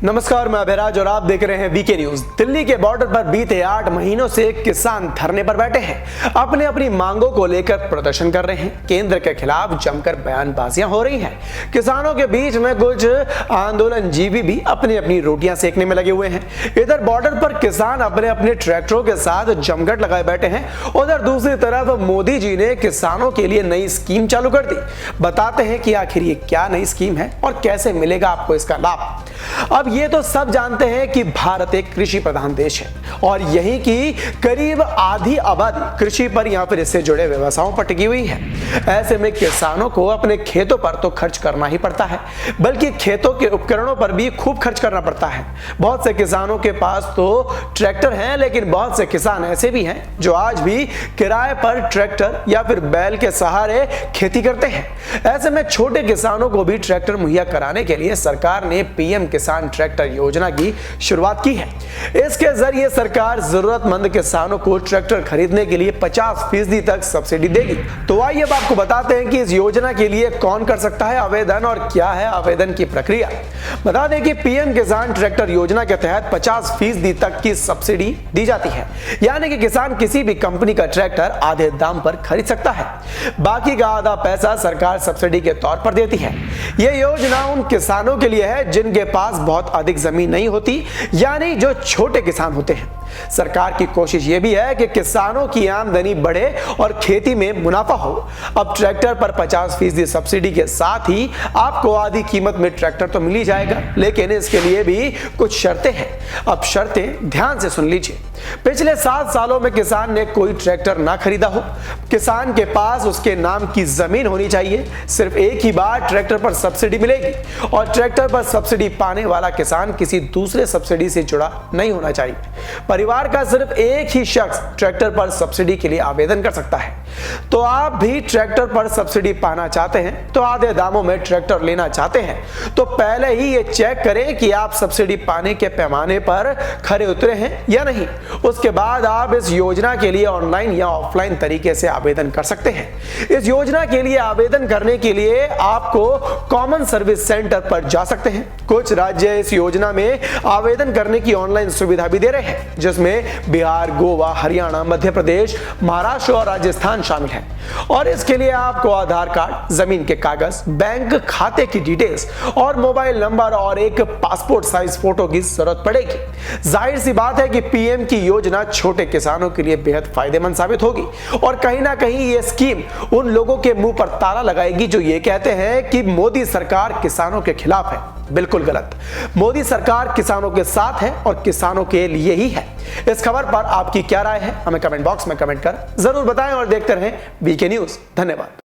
नमस्कार, मैं अभिराज और आप देख रहे हैं वीके न्यूज। दिल्ली के बॉर्डर पर बीते 8 महीनों से किसान धरने पर बैठे हैं। अपनी मांगों को लेकर प्रदर्शन कर रहे हैं। केंद्र के खिलाफ जमकर बयानबाजियां हो रही हैं। किसानों के बीच में कुछ आंदोलनजीवी भी अपनी रोटियां सेकने में लगे हुए हैं। इधर बॉर्डर पर किसान अपने ट्रैक्टरों के साथ जमघट लगाए बैठे हैं। उधर दूसरी तरफ मोदी जी ने किसानों के लिए नई स्कीम चालू कर दी। बताते हैं कि आखिर ये क्या नई स्कीम है और कैसे मिलेगा आपको इसका लाभ। अब ये तो सब जानते हैं कि भारत एक कृषि प्रधान देश है और यहीं की करीब आधी आबादी कृषि पर या फिर इससे जुड़े व्यवसायों पर टिकी हुई है। ऐसे में किसानों को अपने खेतों पर तो खर्च करना ही पड़ता है, बल्कि खेतों के उपकरणों पर भी खूब खर्च करना पड़ता है। बहुत से किसानों के पास तो ट्रैक्टर हैं, लेकिन बहुत से किसान ऐसे भी हैं जो आज भी किराए पर ट्रैक्टर या फिर बैल के सहारे खेती करते हैं। ऐसे में छोटे किसानों को भी ट्रैक्टर मुहैया कराने के लिए सरकार ने पीएम किसान ट्रैक्टर योजना की शुरुआत की है। इसके जरिए सरकार जरूरतमंद किसानों को ट्रैक्टर खरीदने के लिए 50% तक सब्सिडी देगी। तो आइए अब आपको बताते हैं कि इस योजना के लिए कौन कर सकता है आवेदन और क्या है आवेदन की प्रक्रिया। बता दें कि पीएम किसान ट्रैक्टर योजना के तहत 50% तक की सब्सिडी दी जाती है, यानी कि किसान किसी भी कंपनी का ट्रैक्टर आधे दाम पर खरीद सकता है। बाकी का आधा पैसा सरकार सब्सिडी के तौर पर देती है। यह योजना उन किसानों के लिए है जिनके पास बहुत अधिक जमीन नहीं होती, यानी जो छोटे किसान होते हैं। सरकार की कोशिश यह भी है कि किसानों की आमदनी बढ़े और खेती में मुनाफा हो। अब ट्रैक्टर पर 50% सब्सिडी के साथ ही आपको आधी कीमत में ट्रैक्टर तो मिल ही जाएगा, लेकिन इसके लिए भी कुछ शर्तें हैं। अब शर्तें ध्यान से सुन लीजिए। पिछले 7 सालों में किसान ने कोई ट्रैक्टर ना खरीदा हो, किसान के पास उसके नाम की जमीन होनी चाहिए, सिर्फ एक ही बार ट्रैक्टर पर सब्सिडी मिलेगी और ट्रैक्टर पर सब्सिडी पाने वाला किसान किसी दूसरे सब्सिडी से जुड़ा नहीं होना चाहिए। परिवार का सिर्फ एक ही शख्स ट्रैक्टर पर सब्सिडी के लिए आवेदन कर सकता है। तो आप भी ट्रैक्टर पर सब्सिडी पाना चाहते हैं, तो आधे दामों में ट्रैक्टर लेना चाहते हैं, तो पहले ही ये चेक करें कि आप सब्सिडी पाने के पैमाने पर खरे उतरे हैं या नहीं। उसके बाद आप इस योजना के लिए ऑनलाइन या ऑफलाइन तरीके से आवेदन कर सकते हैं। इस योजना के लिए आवेदन करने के लिए आपको कॉमन सर्विस सेंटर पर जा सकते हैं। कुछ राज्य इस योजना में आवेदन करने की ऑनलाइन सुविधा भी दे रहे हैं, जिसमें बिहार, गोवा, हरियाणा, मध्य प्रदेश, महाराष्ट्र और राजस्थान शामिल है। और इसके लिए आपको आधार कार्ड, जमीन के कागज, बैंक खाते की डिटेल्स और मोबाइल नंबर और एक पासपोर्ट साइज फोटो की जरूरत पड़ेगी। जाहिर सी बात है कि पीएम की योजना छोटे किसानों के लिए बेहद फायदेमंद साबित होगी और कहीं ना कहीं ये स्कीम उन लोगों के मुंह पर ताला लगाएगी जो ये कहते हैं कि मोदी सरकार किसानों के खिलाफ है। बिल्कुल गलत। मोदी सरकार किसानों के साथ है और किसानों के लिए ही है। इस खबर पर आपकी क्या राय है, हमें कमेंट बॉक्स में कमेंट कर जरूर बताएं और देखते रहें वीके न्यूज। धन्यवाद।